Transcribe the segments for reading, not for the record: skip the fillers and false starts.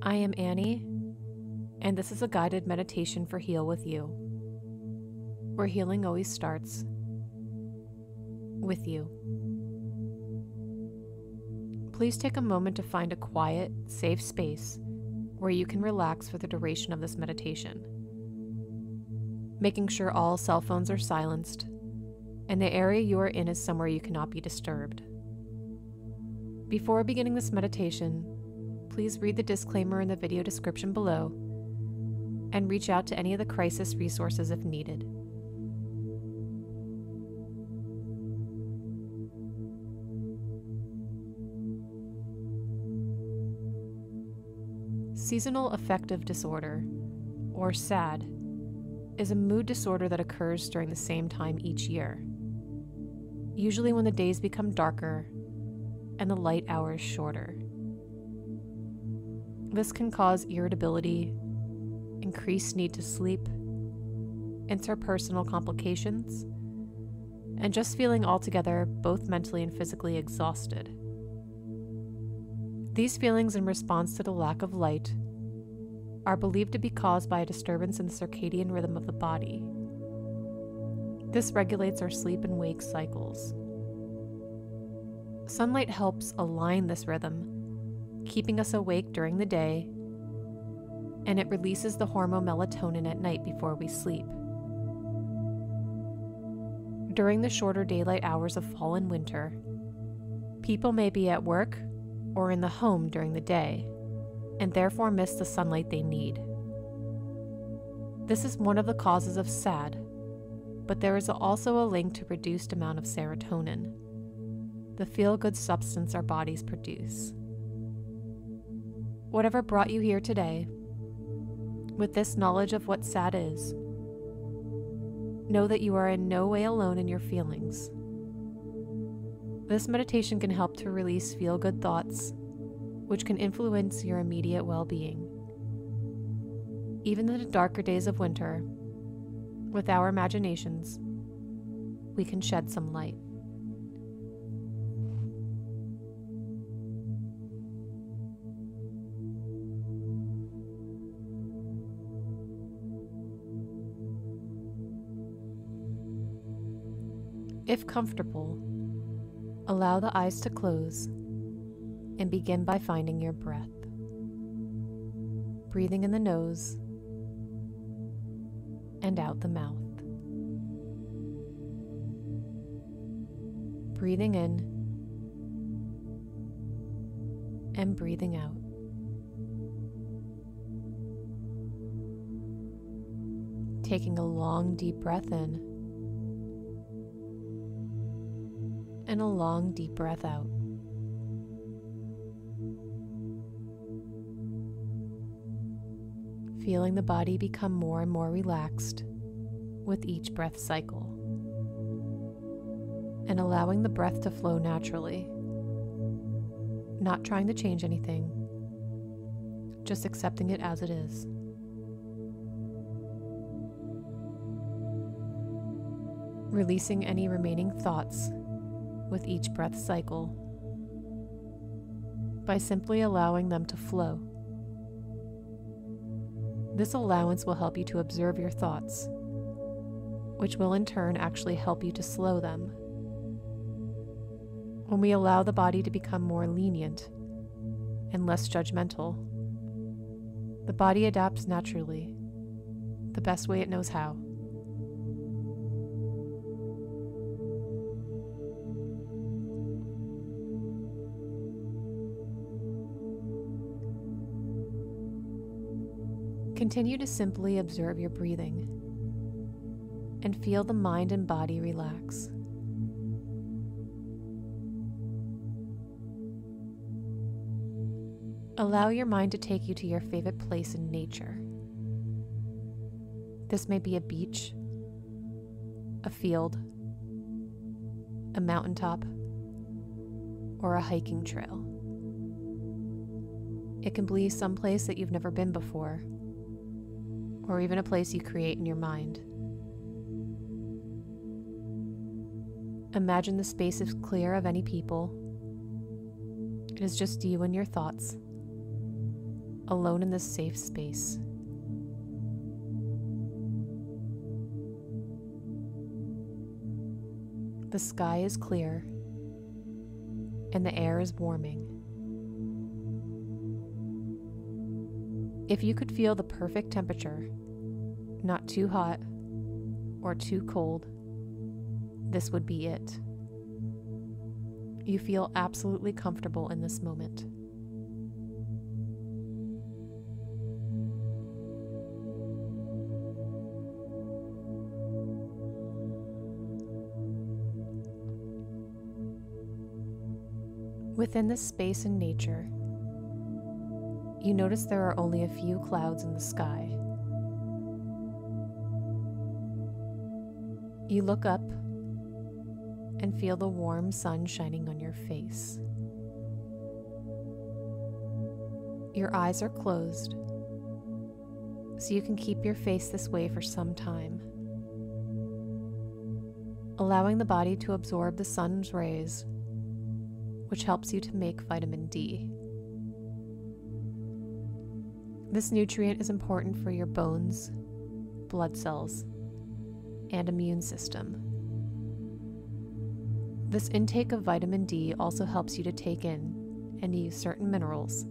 I am Annie, and this is a guided meditation for Heal With You, where healing always starts with you. Please take a moment to find a quiet, safe space where you can relax for the duration of this meditation, making sure all cell phones are silenced and the area you are in is somewhere you cannot be disturbed. Before beginning this meditation, please read the disclaimer in the video description below and reach out to any of the crisis resources if needed. Seasonal affective disorder, or SAD, is a mood disorder that occurs during the same time each year, usually when the days become darker and the light hours shorter. This can cause irritability, increased need to sleep, interpersonal complications, and just feeling altogether both mentally and physically exhausted. These feelings in response to the lack of light are believed to be caused by a disturbance in the circadian rhythm of the body. This regulates our sleep and wake cycles. Sunlight helps align this rhythm, keeping us awake during the day, and it releases the hormone melatonin at night before we sleep. During the shorter daylight hours of fall and winter, people may be at work or in the home during the day, and therefore miss the sunlight they need. This is one of the causes of SAD, but there is also a link to reduced amount of serotonin, the feel-good substance our bodies produce. Whatever brought you here today, with this knowledge of what SAD is, know that you are in no way alone in your feelings. This meditation can help to release feel-good thoughts, which can influence your immediate well-being. Even in the darker days of winter, with our imaginations, we can shed some light. If comfortable, allow the eyes to close and begin by finding your breath. Breathing in the nose and out the mouth. Breathing in and breathing out. Taking a long, deep breath in and a long, deep breath out. Feeling the body become more and more relaxed with each breath cycle, and allowing the breath to flow naturally, not trying to change anything, just accepting it as it is. Releasing any remaining thoughts with each breath cycle by simply allowing them to flow. This allowance will help you to observe your thoughts, which will in turn actually help you to slow them. When we allow the body to become more lenient and less judgmental, the body adapts naturally, the best way it knows how. Continue to simply observe your breathing and feel the mind and body relax. Allow your mind to take you to your favorite place in nature. This may be a beach, a field, a mountaintop, or a hiking trail. It can be someplace that you've never been before, or even a place you create in your mind. Imagine the space is clear of any people. It is just you and your thoughts. alone in this safe space. The sky is clear, and the air is warming. If you could feel the perfect temperature, not too hot or too cold, this would be it. You feel absolutely comfortable in this moment. Within this space in nature, you notice there are only a few clouds in the sky. You look up and feel the warm sun shining on your face. Your eyes are closed, so you can keep your face this way for some time, allowing the body to absorb the sun's rays, which helps you to make vitamin D. This nutrient is important for your bones, blood cells, and immune system. This intake of vitamin D also helps you to take in and use certain minerals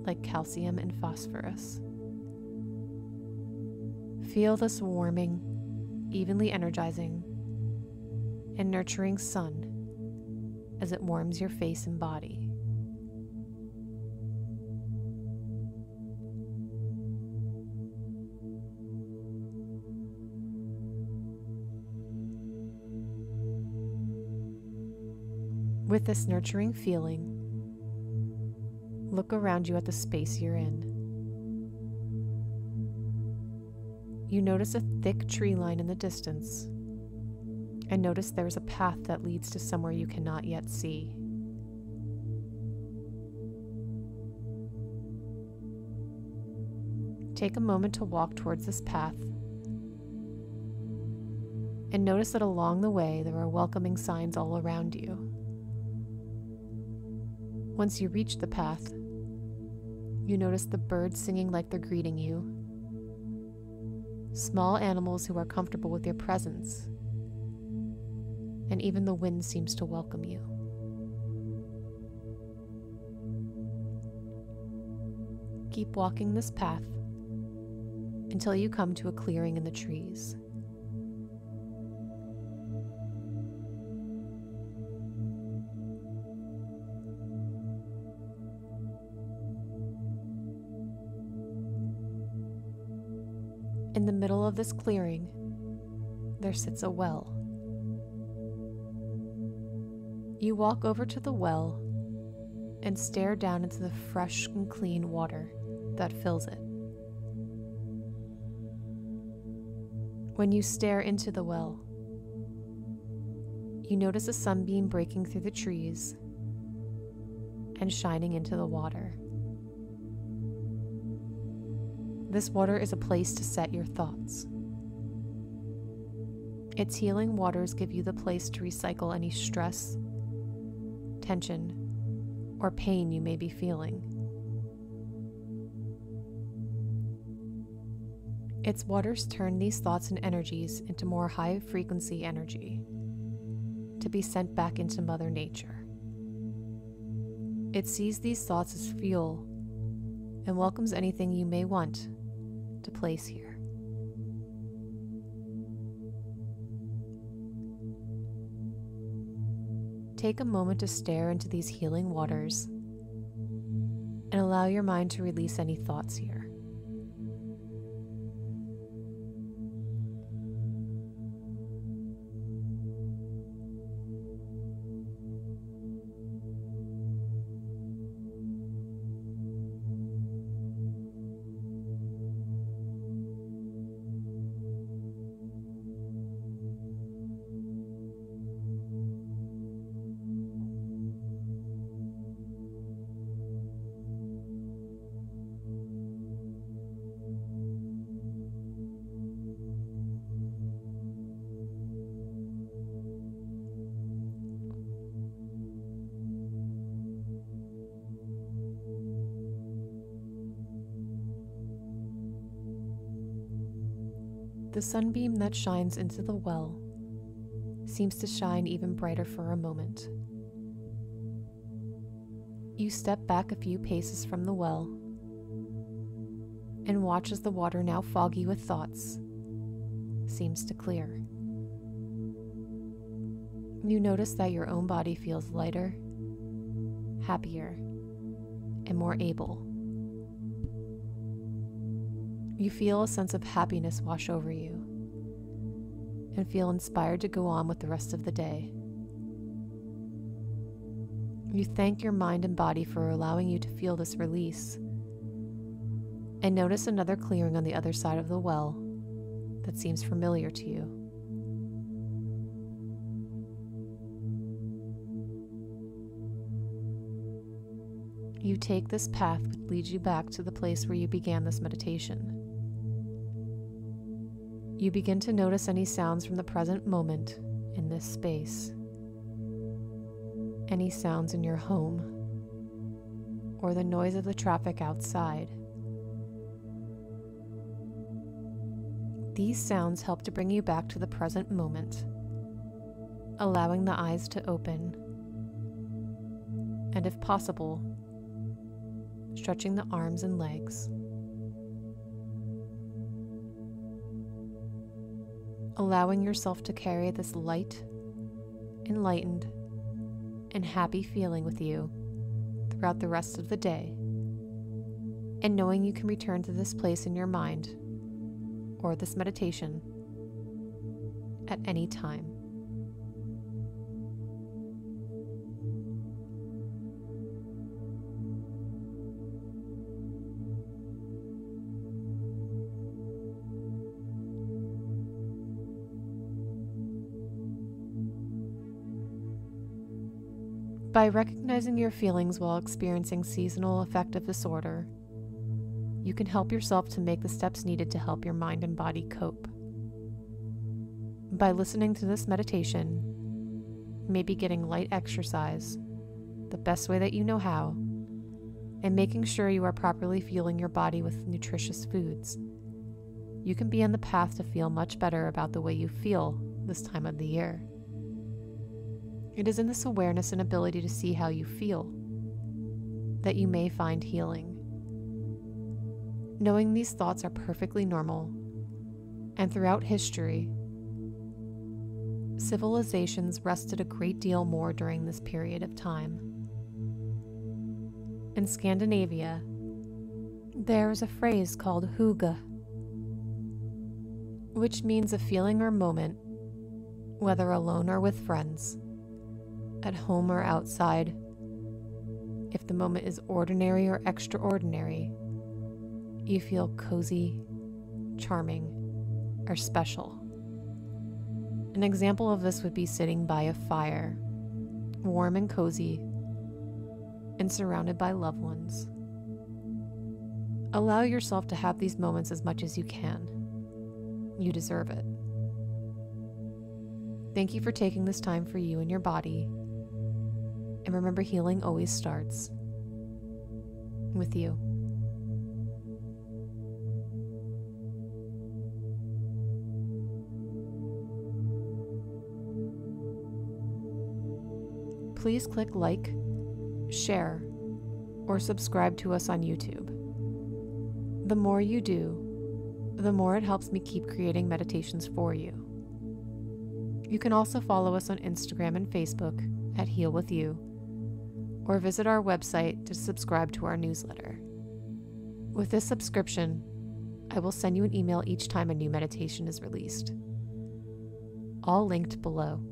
like calcium and phosphorus. Feel this warming, evenly energizing, and nurturing sun as it warms your face and body. With this nurturing feeling, look around you at the space you're in. You notice a thick tree line in the distance, and notice there is a path that leads to somewhere you cannot yet see. Take a moment to walk towards this path, and notice that along the way there are welcoming signs all around you. Once you reach the path, you notice the birds singing like they're greeting you, small animals who are comfortable with your presence, and even the wind seems to welcome you. Keep walking this path until you come to a clearing in the trees. In the middle of this clearing, there sits a well. You walk over to the well and stare down into the fresh and clean water that fills it. When you stare into the well, you notice a sunbeam breaking through the trees and shining into the water. This water is a place to set your thoughts. Its healing waters give you the place to recycle any stress, tension, or pain you may be feeling. Its waters turn these thoughts and energies into more high-frequency energy to be sent back into Mother Nature. It sees these thoughts as fuel and welcomes anything you may want to place here. Take a moment to stare into these healing waters and allow your mind to release any thoughts here. The sunbeam that shines into the well seems to shine even brighter for a moment. You step back a few paces from the well and watch as the water, now foggy with thoughts, seems to clear. You notice that your own body feels lighter, happier, and more able. You feel a sense of happiness wash over you and feel inspired to go on with the rest of the day. You thank your mind and body for allowing you to feel this release, and notice another clearing on the other side of the well that seems familiar to you. You take this path which leads you back to the place where you began this meditation. You begin to notice any sounds from the present moment in this space. Any sounds in your home, or the noise of the traffic outside. These sounds help to bring you back to the present moment, allowing the eyes to open, and if possible, stretching the arms and legs. Allowing yourself to carry this light, enlightened, and happy feeling with you throughout the rest of the day, and knowing you can return to this place in your mind or this meditation at any time. By recognizing your feelings while experiencing seasonal affective disorder, you can help yourself to make the steps needed to help your mind and body cope. By listening to this meditation, maybe getting light exercise, the best way that you know how, and making sure you are properly fueling your body with nutritious foods, you can be on the path to feel much better about the way you feel this time of the year. It is in this awareness and ability to see how you feel that you may find healing. Knowing these thoughts are perfectly normal, and throughout history, civilizations rested a great deal more during this period of time. In Scandinavia, there is a phrase called Hygge, which means a feeling or moment, whether alone or with friends, at home or outside. If the moment is ordinary or extraordinary, you feel cozy, charming, or special. An example of this would be sitting by a fire, warm and cozy, and surrounded by loved ones. Allow yourself to have these moments as much as you can. You deserve it. Thank you for taking this time for you and your body. And remember, healing always starts with you. Please click like, share, or subscribe to us on YouTube. The more you do, the more it helps me keep creating meditations for you. You can also follow us on Instagram and Facebook at Heal With You, or visit our website to subscribe to our newsletter. With this subscription, I will send you an email each time a new meditation is released. All linked below.